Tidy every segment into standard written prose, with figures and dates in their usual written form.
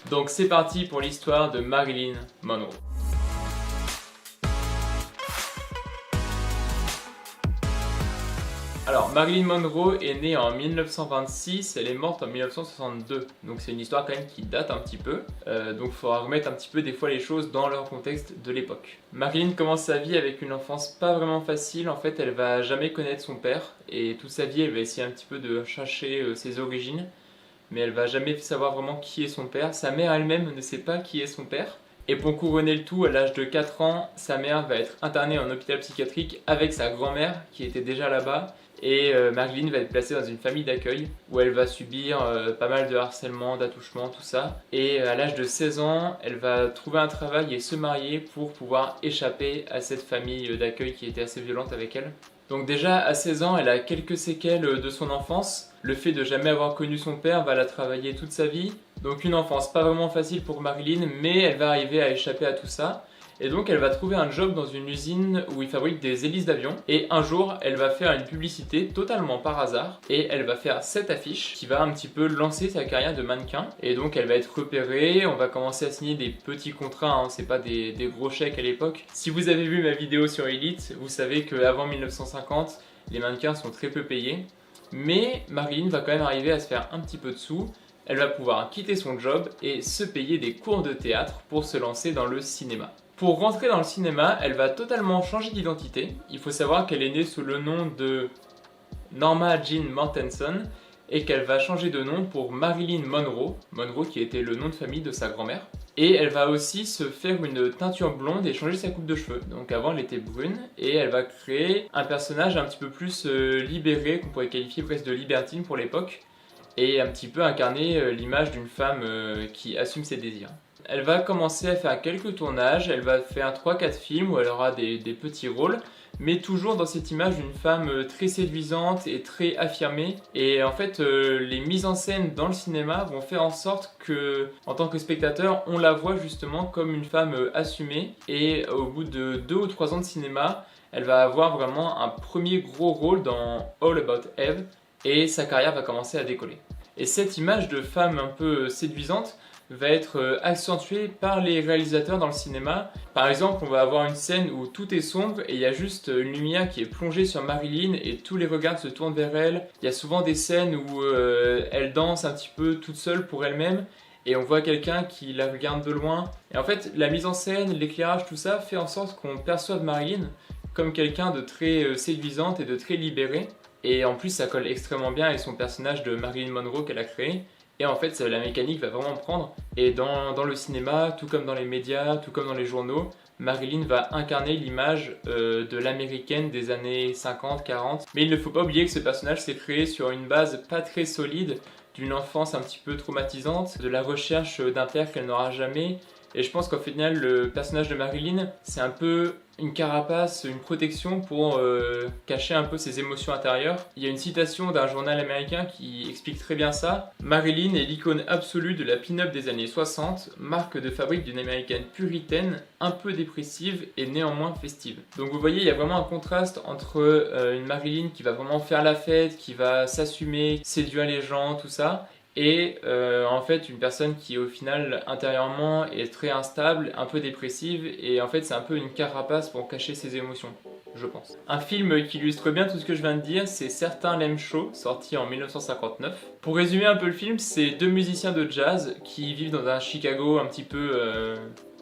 Donc c'est parti pour l'histoire de Marilyn Monroe. Alors, Marilyn Monroe est née en 1926, elle est morte en 1962, donc c'est une histoire quand même qui date un petit peu, donc il faudra remettre un petit peu des fois les choses dans leur contexte de l'époque. Marilyn commence sa vie avec une enfance pas vraiment facile, en fait elle va jamais connaître son père, et toute sa vie elle va essayer un petit peu de chercher ses origines, mais elle va jamais savoir vraiment qui est son père, sa mère elle-même ne sait pas qui est son père. Et pour couronner le tout, à l'âge de 4 ans, sa mère va être internée en hôpital psychiatrique avec sa grand-mère qui était déjà là-bas. Et Marilyn va être placée dans une famille d'accueil où elle va subir pas mal de harcèlement, d'attouchement, tout ça. Et à l'âge de 16 ans, elle va trouver un travail et se marier pour pouvoir échapper à cette famille d'accueil qui était assez violente avec elle. Donc déjà à 16 ans, elle a quelques séquelles de son enfance. Le fait de jamais avoir connu son père va la travailler toute sa vie. Donc une enfance pas vraiment facile pour Marilyn, mais elle va arriver à échapper à tout ça. Et donc elle va trouver un job dans une usine où ils fabriquent des hélices d'avion. Et un jour, elle va faire une publicité totalement par hasard. Et elle va faire cette affiche qui va un petit peu lancer sa carrière de mannequin. Et donc elle va être repérée, on va commencer à signer des petits contrats, hein, c'est pas des gros chèques à l'époque. Si vous avez vu ma vidéo sur Elite, vous savez qu'avant 1950, les mannequins sont très peu payés. Mais Marilyn va quand même arriver à se faire un petit peu de sous. Elle va pouvoir quitter son job et se payer des cours de théâtre pour se lancer dans le cinéma. Pour rentrer dans le cinéma, elle va totalement changer d'identité. Il faut savoir qu'elle est née sous le nom de Norma Jean Mortensen et qu'elle va changer de nom pour Marilyn Monroe, Monroe qui était le nom de famille de sa grand-mère. Et elle va aussi se faire une teinture blonde et changer sa coupe de cheveux. Donc avant elle était brune et elle va créer un personnage un petit peu plus libéré, qu'on pourrait qualifier presque de libertine pour l'époque, et un petit peu incarner l'image d'une femme qui assume ses désirs. Elle va commencer à faire quelques tournages, elle va faire 3-4 films où elle aura des petits rôles, mais toujours dans cette image d'une femme très séduisante et très affirmée. Et en fait, les mises en scène dans le cinéma vont faire en sorte que, en tant que spectateur, on la voit justement comme une femme assumée. Et au bout de 2 ou 3 ans de cinéma, elle va avoir vraiment un premier gros rôle dans All About Eve, et sa carrière va commencer à décoller. Et cette image de femme un peu séduisante va être accentuée par les réalisateurs dans le cinéma. Par exemple, on va avoir une scène où tout est sombre et il y a juste une lumière qui est plongée sur Marilyn et tous les regards se tournent vers elle. Il y a souvent des scènes où elle danse un petit peu toute seule pour elle-même et on voit quelqu'un qui la regarde de loin. Et en fait, la mise en scène, l'éclairage, tout ça fait en sorte qu'on perçoive Marilyn comme quelqu'un de très séduisante et de très libéré. Et en plus, ça colle extrêmement bien avec son personnage de Marilyn Monroe qu'elle a créé. Et en fait, la mécanique va vraiment prendre. Et dans le cinéma, tout comme dans les médias, tout comme dans les journaux, Marilyn va incarner l'image de l'américaine des années 50-40. Mais il ne faut pas oublier que ce personnage s'est créé sur une base pas très solide, d'une enfance un petit peu traumatisante, de la recherche d'un père qu'elle n'aura jamais. Et je pense qu'au final, le personnage de Marilyn, c'est un peu une carapace, une protection pour cacher un peu ses émotions intérieures. Il y a une citation d'un journal américain qui explique très bien ça. Marilyn est l'icône absolue de la pin-up des années 60, marque de fabrique d'une américaine puritaine, un peu dépressive et néanmoins festive. Donc vous voyez, il y a vraiment un contraste entre une Marilyn qui va vraiment faire la fête, qui va s'assumer, séduire les gens, tout ça, et en fait une personne qui au final intérieurement est très instable, un peu dépressive, et en fait c'est un peu une carapace pour cacher ses émotions, je pense. Un film qui illustre bien tout ce que je viens de dire, c'est Certains l'aiment chaud, sorti en 1959. Pour résumer un peu le film, c'est 2 musiciens de jazz qui vivent dans un Chicago un petit peu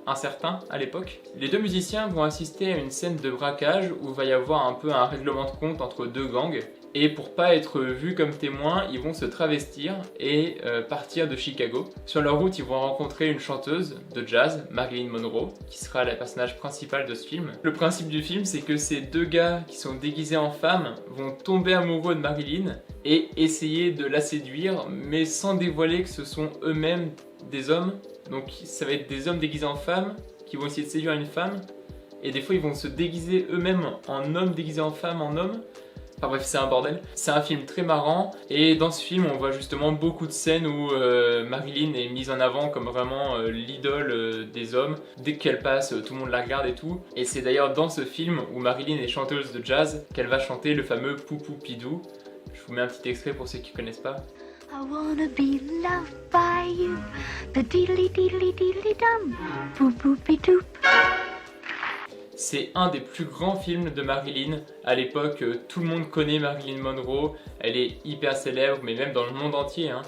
incertain à l'époque. Les 2 musiciens vont assister à une scène de braquage où il va y avoir un peu un règlement de compte entre 2 gangs. Et pour pas être vus comme témoins, ils vont se travestir et partir de Chicago. Sur leur route, ils vont rencontrer une chanteuse de jazz, Marilyn Monroe, qui sera la personnage principale de ce film. Le principe du film, c'est que ces 2 gars qui sont déguisés en femmes vont tomber amoureux de Marilyn et essayer de la séduire, mais sans dévoiler que ce sont eux-mêmes des hommes. Donc ça va être des hommes déguisés en femmes qui vont essayer de séduire une femme. Et des fois, ils vont se déguiser eux-mêmes en hommes déguisés en femmes en hommes. Enfin bref, c'est un bordel. C'est un film très marrant et dans ce film on voit justement beaucoup de scènes où Marilyn est mise en avant comme vraiment l'idole des hommes. Dès qu'elle passe, tout le monde la regarde et tout. Et c'est d'ailleurs dans ce film où Marilyn est chanteuse de jazz qu'elle va chanter le fameux Poupou Pidou. Je vous mets un petit extrait pour ceux qui connaissent pas. I wanna be loved by you. The diddly diddly diddly dum. Boop boopy doop. C'est un des plus grands films de Marilyn. À l'époque, tout le monde connaît Marilyn Monroe. Elle est hyper célèbre, mais même dans le monde entier, hein.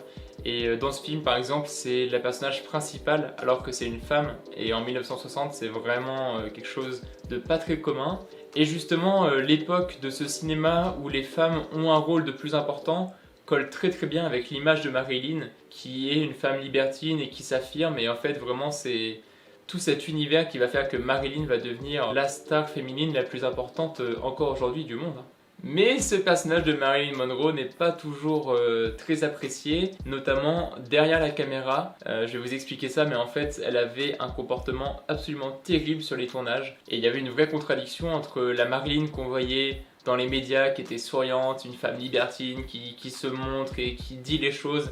Et dans ce film, par exemple, c'est la personnage principale, alors que c'est une femme. Et en 1960, c'est vraiment quelque chose de pas très commun. Et justement, l'époque de ce cinéma où les femmes ont un rôle de plus important colle très très bien avec l'image de Marilyn, qui est une femme libertine et qui s'affirme. Et en fait, vraiment, c'est tout cet univers qui va faire que Marilyn va devenir la star féminine la plus importante encore aujourd'hui du monde. Mais ce personnage de Marilyn Monroe n'est pas toujours très apprécié, notamment derrière la caméra. Je vais vous expliquer ça, mais en fait, elle avait un comportement absolument terrible sur les tournages. Et il y avait une vraie contradiction entre la Marilyn qu'on voyait dans les médias, qui était souriante, une femme libertine, qui se montre et qui dit les choses,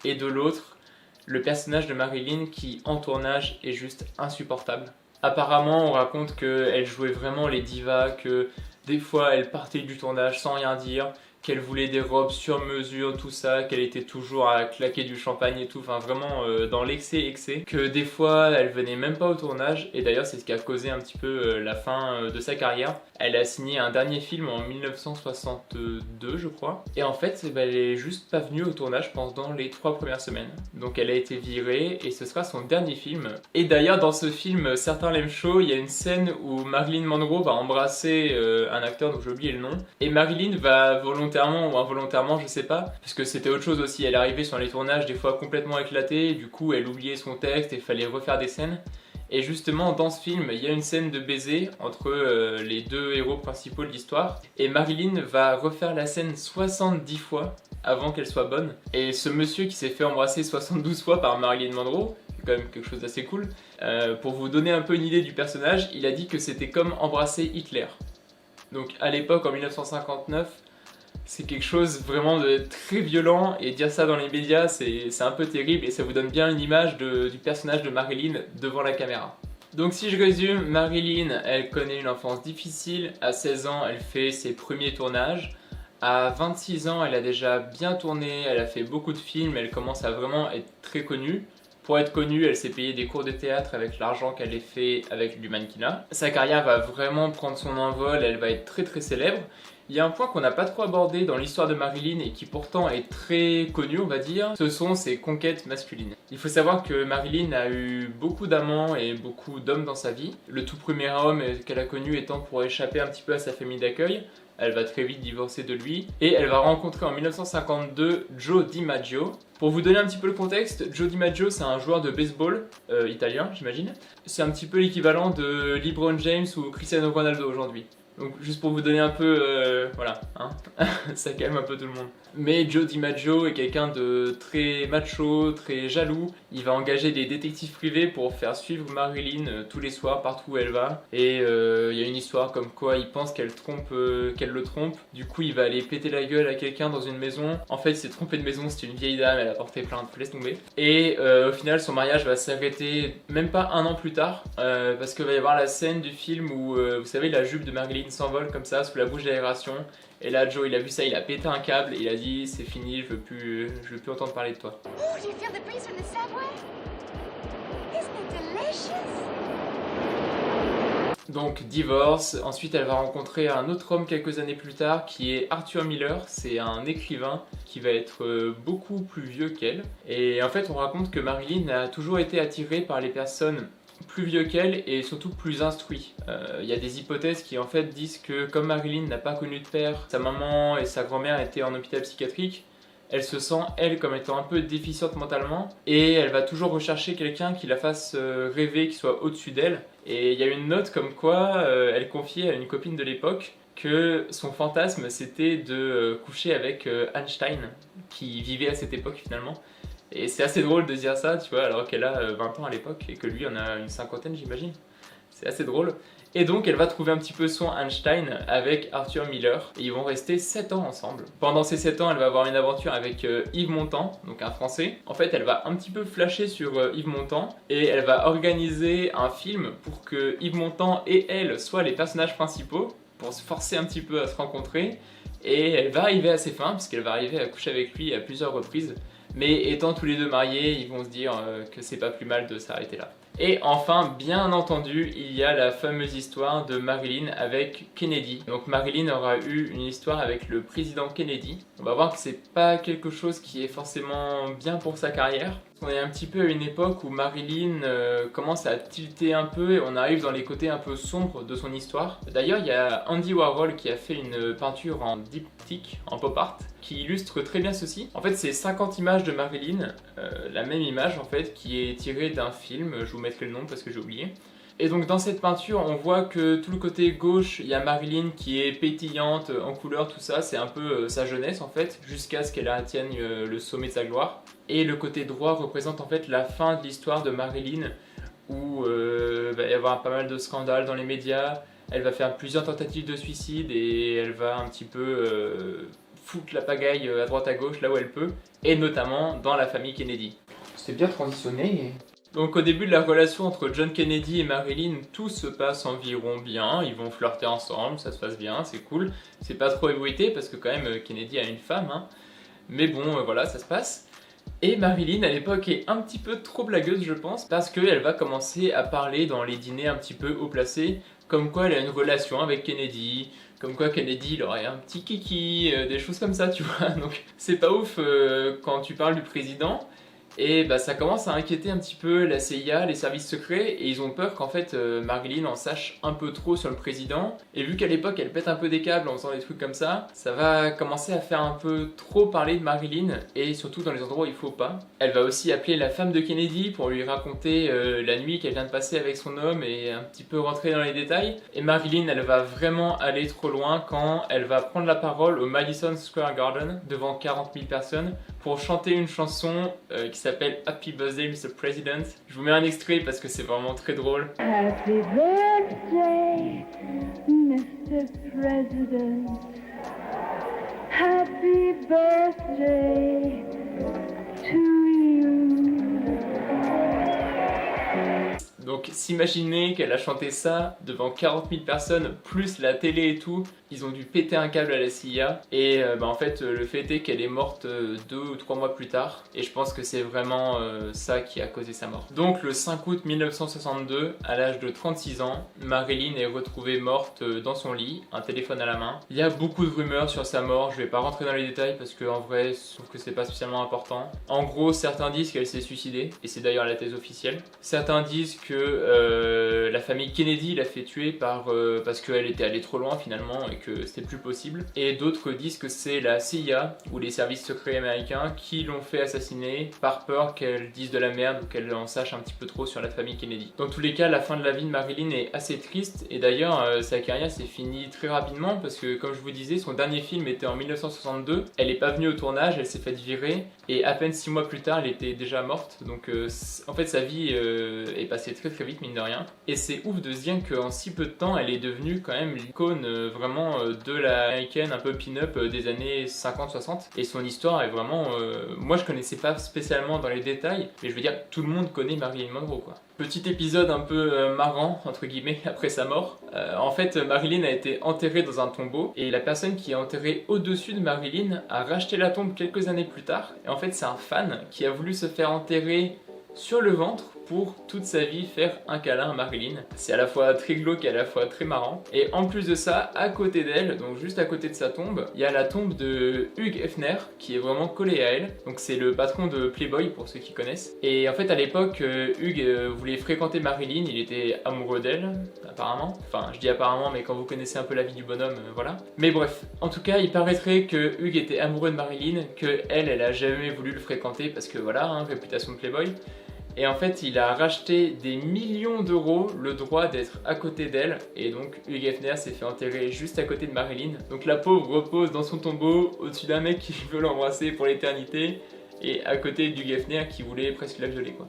et de l'autre, le personnage de Marilyn qui, en tournage, est juste insupportable. Apparemment, on raconte qu'elle jouait vraiment les divas, que des fois, elle partait du tournage sans rien dire, qu'elle voulait des robes sur mesure, tout ça, qu'elle était toujours à claquer du champagne et tout, enfin vraiment dans l'excès, que des fois, elle venait même pas au tournage, et d'ailleurs, c'est ce qui a causé un petit peu la fin de sa carrière. Elle a signé un dernier film en 1962, je crois, et en fait, elle est juste pas venue au tournage pendant les 3 premières semaines. Donc elle a été virée, et ce sera son dernier film. Et d'ailleurs, dans ce film, Certains l'aiment chaud, il y a une scène où Marilyn Monroe va embrasser un acteur dont j'ai oublié le nom, et Marilyn va volontairement ou involontairement, je sais pas, parce que c'était autre chose aussi, elle arrivait sur les tournages des fois complètement éclatée, du coup elle oubliait son texte et il fallait refaire des scènes. Et justement dans ce film, il y a une scène de baiser entre les deux héros principaux de l'histoire, et Marilyn va refaire la scène 70 fois avant qu'elle soit bonne. Et ce monsieur qui s'est fait embrasser 72 fois par Marilyn Monroe, c'est quand même quelque chose d'assez cool, pour vous donner un peu une idée du personnage, il a dit que c'était comme embrasser Hitler. Donc à l'époque, en 1959, c'est quelque chose vraiment de très violent, et dire ça dans les médias, c'est un peu terrible, et ça vous donne bien une image du personnage de Marilyn devant la caméra. Donc si je résume, Marilyn, elle connaît une enfance difficile, à 16 ans, elle fait ses premiers tournages, à 26 ans, elle a déjà bien tourné, elle a fait beaucoup de films, elle commence à vraiment être très connue. Pour être connue, elle s'est payé des cours de théâtre avec l'argent qu'elle a fait avec du mannequinat. Sa carrière va vraiment prendre son envol, elle va être très très célèbre. Il y a un point qu'on n'a pas trop abordé dans l'histoire de Marilyn et qui pourtant est très connu, on va dire, ce sont ses conquêtes masculines. Il faut savoir que Marilyn a eu beaucoup d'amants et beaucoup d'hommes dans sa vie. Le tout premier homme qu'elle a connu étant pour échapper un petit peu à sa famille d'accueil. Elle va très vite divorcer de lui et elle va rencontrer en 1952 Joe DiMaggio. Pour vous donner un petit peu le contexte, Joe DiMaggio c'est un joueur de baseball italien, j'imagine. C'est un petit peu l'équivalent de LeBron James ou Cristiano Ronaldo aujourd'hui. Donc juste pour vous donner un peu, voilà, hein, ça calme un peu tout le monde. Mais Joe DiMaggio est quelqu'un de très macho, très jaloux. Il va engager des détectives privés pour faire suivre Marilyn tous les soirs partout où elle va. Et il y a une histoire comme quoi il pense qu'elle le trompe. Du coup il va aller péter la gueule à quelqu'un dans une maison. En fait il s'est trompé de maison, c'était une vieille dame, elle a porté plainte, laisse tomber. Et au final son mariage va s'arrêter même pas un an plus tard. Parce qu'il va y avoir la scène du film où vous savez la jupe de Marilyn s'envole comme ça sous la bouche d'aération. Et là Joe il a vu ça, il a pété un câble et il a dit c'est fini, je veux plus entendre parler de toi. Oh, do you feel the breeze from the subway? Isn't it delicious? Donc divorce, ensuite elle va rencontrer un autre homme quelques années plus tard qui est Arthur Miller, c'est un écrivain qui va être beaucoup plus vieux qu'elle. Et en fait on raconte que Marilyn a toujours été attirée par les personnes plus vieux qu'elle et surtout plus instruit. Il y a des hypothèses qui en fait disent que comme Marilyn n'a pas connu de père, sa maman et sa grand-mère étaient en hôpital psychiatrique, elle se sent elle comme étant un peu déficiente mentalement et elle va toujours rechercher quelqu'un qui la fasse rêver, qui soit au-dessus d'elle. Et il y a une note comme quoi elle confiait à une copine de l'époque que son fantasme c'était de coucher avec Einstein qui vivait à cette époque finalement. Et c'est assez drôle de dire ça, tu vois, alors qu'elle a 20 ans à l'époque et que lui en a une cinquantaine, j'imagine. C'est assez drôle. Et donc elle va trouver un petit peu son Einstein avec Arthur Miller et ils vont rester 7 ans ensemble. Pendant ces 7 ans, elle va avoir une aventure avec Yves Montand, donc un Français. En fait, elle va un petit peu flasher sur Yves Montand et elle va organiser un film pour que Yves Montand et elle soient les personnages principaux pour se forcer un petit peu à se rencontrer. Et elle va arriver à ses fins, puisqu'elle va arriver à coucher avec lui à plusieurs reprises. Mais étant tous les deux mariés, ils vont se dire que c'est pas plus mal de s'arrêter là. Et enfin, bien entendu, il y a la fameuse histoire de Marilyn avec Kennedy. Donc Marilyn aura eu une histoire avec le président Kennedy. On va voir que c'est pas quelque chose qui est forcément bien pour sa carrière. On est un petit peu à une époque où Marilyn commence à tilter un peu et on arrive dans les côtés un peu sombres de son histoire. D'ailleurs, il y a Andy Warhol qui a fait une peinture en diptyque, en pop art, qui illustre très bien ceci. En fait, c'est 50 images de Marilyn, la même image en fait, qui est tirée d'un film, je vous mettrai le nom parce que j'ai oublié. Et donc dans cette peinture, on voit que tout le côté gauche, il y a Marilyn qui est pétillante, en couleur, tout ça, c'est un peu sa jeunesse en fait, jusqu'à ce qu'elle atteigne le sommet de sa gloire. Et le côté droit représente en fait la fin de l'histoire de Marilyn, où il va y avoir pas mal de scandales dans les médias, elle va faire plusieurs tentatives de suicide et elle va un petit peu foutre la pagaille à droite à gauche là où elle peut, et notamment dans la famille Kennedy. C'était bien transitionné. Donc au début de la relation entre John Kennedy et Marilyn, tout se passe environ bien, ils vont flirter ensemble, ça se passe bien, c'est cool. C'est pas trop ébruité parce que quand même Kennedy a une femme, hein. Mais bon voilà, ça se passe. Et Marilyn à l'époque est un petit peu trop blagueuse je pense, parce qu'elle va commencer à parler dans les dîners un petit peu haut placés, comme quoi elle a une relation avec Kennedy, comme quoi Kennedy il aurait un petit kiki, des choses comme ça tu vois. Donc c'est pas ouf quand tu parles du président. Et bah, ça commence à inquiéter un petit peu la CIA, les services secrets, et ils ont peur qu'en fait Marilyn en sache un peu trop sur le président. Et vu qu'à l'époque elle pète un peu des câbles en faisant des trucs comme ça va commencer à faire un peu trop parler de Marilyn, et surtout dans les endroits où il faut pas. Elle va aussi appeler la femme de Kennedy pour lui raconter la nuit qu'elle vient de passer avec son homme et un petit peu rentrer dans les détails. Et Marilyn elle va vraiment aller trop loin quand elle va prendre la parole au Madison Square Garden devant 40 000 personnes pour chanter une chanson qui s'appelle Happy Birthday Mr. President. Je vous mets un extrait parce que c'est vraiment très drôle. Happy birthday, Mr. President. Happy birthday to you. Donc s'imaginer qu'elle a chanté ça devant 40 000 personnes, plus la télé et tout, ils ont dû péter un câble à la CIA. Et en fait le fait est qu'elle est morte 2 ou 3 mois plus tard, et je pense que c'est vraiment ça qui a causé sa mort. Donc le 5 août 1962, à l'âge de 36 ans, Marilyn est retrouvée morte dans son lit, un téléphone à la main. Il y a beaucoup de rumeurs sur sa mort, je vais pas rentrer dans les détails parce que en vrai je trouve que c'est pas spécialement important. En gros certains disent qu'elle s'est suicidée, et c'est d'ailleurs la thèse officielle. Certains disent que la famille Kennedy l'a fait tuer parce qu'elle était allée trop loin finalement et que c'était plus possible. Et d'autres disent que c'est la CIA ou les services secrets américains qui l'ont fait assassiner par peur qu'elle dise de la merde ou qu'elle en sache un petit peu trop sur la famille Kennedy. Dans tous les cas, la fin de la vie de Marilyn est assez triste, et d'ailleurs sa carrière s'est finie très rapidement parce que comme je vous disais, son dernier film était en 1962. Elle est pas venue au tournage, elle s'est faite virer et à peine 6 mois plus tard elle était déjà morte. Donc en fait sa vie est passée très vite mine de rien, et c'est ouf de se dire qu'en si peu de temps elle est devenue quand même l'icône vraiment de la américaine un peu pin-up des années 50-60, et son histoire est vraiment moi je connaissais pas spécialement dans les détails, mais je veux dire tout le monde connaît Marilyn Monroe quoi. Petit épisode un peu marrant entre guillemets après sa mort. En fait Marilyn a été enterrée dans un tombeau, et la personne qui est enterrée au-dessus de Marilyn a racheté la tombe quelques années plus tard, et en fait c'est un fan qui a voulu se faire enterrer sur le ventre pour toute sa vie faire un câlin à Marilyn. C'est à la fois très glauque et à la fois très marrant. Et en plus de ça, à côté d'elle, donc juste à côté de sa tombe, il y a la tombe de Hugh Hefner qui est vraiment collée à elle. Donc c'est le patron de Playboy pour ceux qui connaissent. Et en fait à l'époque, Hugh voulait fréquenter Marilyn, il était amoureux d'elle apparemment. Enfin je dis apparemment, mais quand vous connaissez un peu la vie du bonhomme, voilà. Mais bref, en tout cas il paraîtrait que Hugh était amoureux de Marilyn, que elle a jamais voulu le fréquenter parce que voilà, hein, réputation de Playboy. Et en fait il a racheté des millions d'euros le droit d'être à côté d'elle, et donc Hugh Hefner s'est fait enterrer juste à côté de Marilyn. Donc la pauvre repose dans son tombeau au-dessus d'un mec qui veut l'embrasser pour l'éternité, et à côté d'Hugh Hefner qui voulait presque la violer quoi.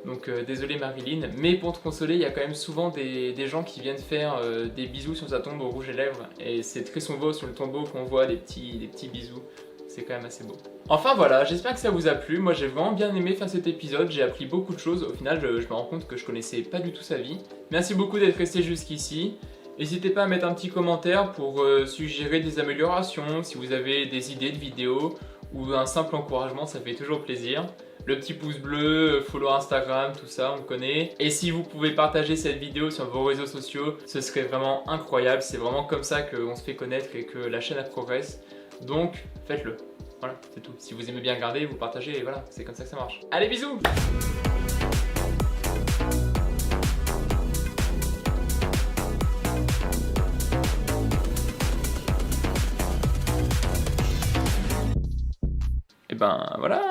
Donc désolé Marilyn, mais pour te consoler, il y a quand même souvent des gens qui viennent faire des bisous sur sa tombe au rouge à lèvres, et c'est très souvent sur le tombeau qu'on voit des petits bisous. C'est quand même assez beau. Enfin voilà, j'espère que ça vous a plu. Moi j'ai vraiment bien aimé faire cet épisode, j'ai appris beaucoup de choses. Au final je me rends compte que je connaissais pas du tout sa vie. Merci beaucoup d'être resté jusqu'ici. N'hésitez pas à mettre un petit commentaire pour suggérer des améliorations, si vous avez des idées de vidéos, ou un simple encouragement, ça fait toujours plaisir. Le petit pouce bleu, follow Instagram, tout ça, on connaît. Et si vous pouvez partager cette vidéo sur vos réseaux sociaux, ce serait vraiment incroyable. C'est vraiment comme ça qu'on se fait connaître et que la chaîne elle progresse. Donc, faites-le. Voilà, c'est tout. Si vous aimez bien regarder, vous partagez et voilà, c'est comme ça que ça marche. Allez, bisous! Et ben voilà,